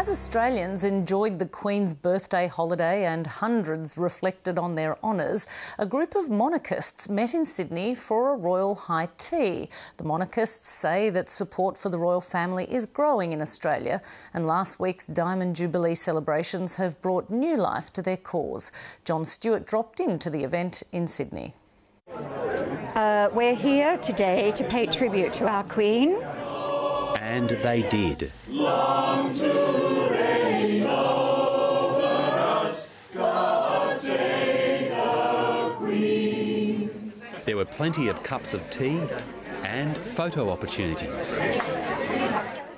As Australians enjoyed the Queen's birthday holiday and hundreds reflected on their honours, a group of monarchists met in Sydney for a royal high tea. The monarchists say that support for the royal family is growing in Australia, and last week's Diamond Jubilee celebrations have brought new life to their cause. Jon Stewart dropped into the event in Sydney. We're here today to pay tribute to our Queen. And they did. Long to reign over us, God save the Queen. There were plenty of cups of tea and photo opportunities.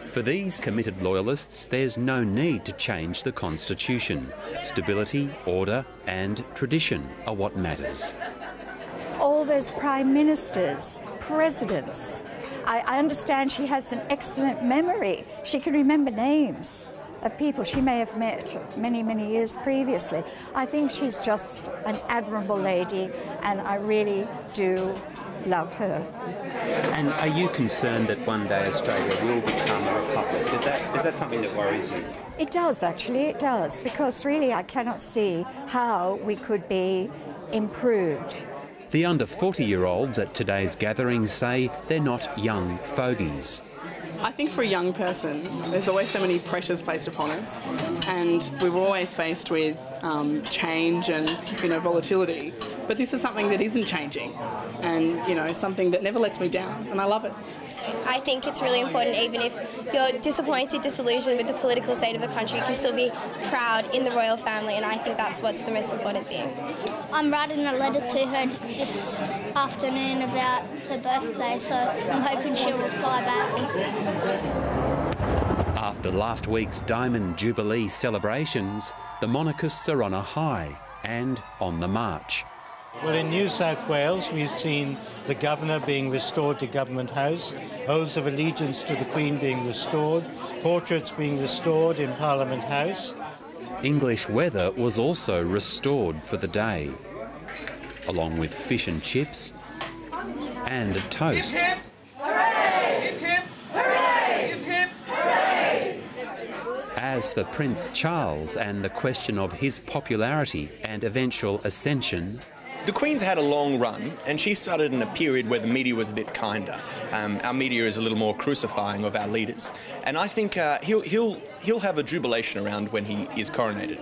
For these committed loyalists, there's no need to change the Constitution. Stability, order and tradition are what matters. All those prime ministers, presidents. I understand she has an excellent memory. She can remember names of people she may have met many, many years previously. I think she's just an admirable lady, and I really do love her. And are you concerned that one day Australia will become a republic? Is that something that worries you? It does, actually, it does, because really I cannot see how we could be improved. The under 40-year-olds at today's gathering say they're not young fogies. I think for a young person, there's always so many pressures placed upon us, and we were always faced with change and volatility. But this is something that isn't changing, and something that never lets me down, and I love it. I think it's really important, even if you're disappointed, disillusioned with the political state of the country, you can still be proud in the royal family, and I think that's what's the most important thing. I'm writing a letter to her this afternoon about her birthday, so I'm hoping she'll reply back. After last week's Diamond Jubilee celebrations, the monarchists are on a high and on the march. Well, in New South Wales, we've seen the Governor being restored to Government House, oaths of allegiance to the Queen being restored, portraits being restored in Parliament House. English weather was also restored for the day, along with fish and chips and a toast. Hip, hip, hooray! Hip, hip, hooray! Hip, hip, hooray! As for Prince Charles and the question of his popularity and eventual ascension, the Queen's had a long run, and she started in a period where the media was a bit kinder. Our media is a little more crucifying of our leaders, and I think he'll have a jubilation around when he is coronated,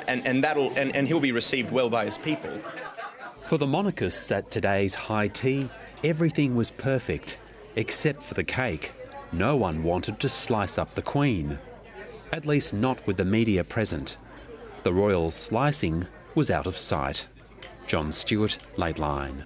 and he'll be received well by his people. For the monarchists at today's high tea, everything was perfect, except for the cake. No one wanted to slice up the Queen, at least not with the media present. The royal slicing was out of sight. Jon Stewart, Late Line.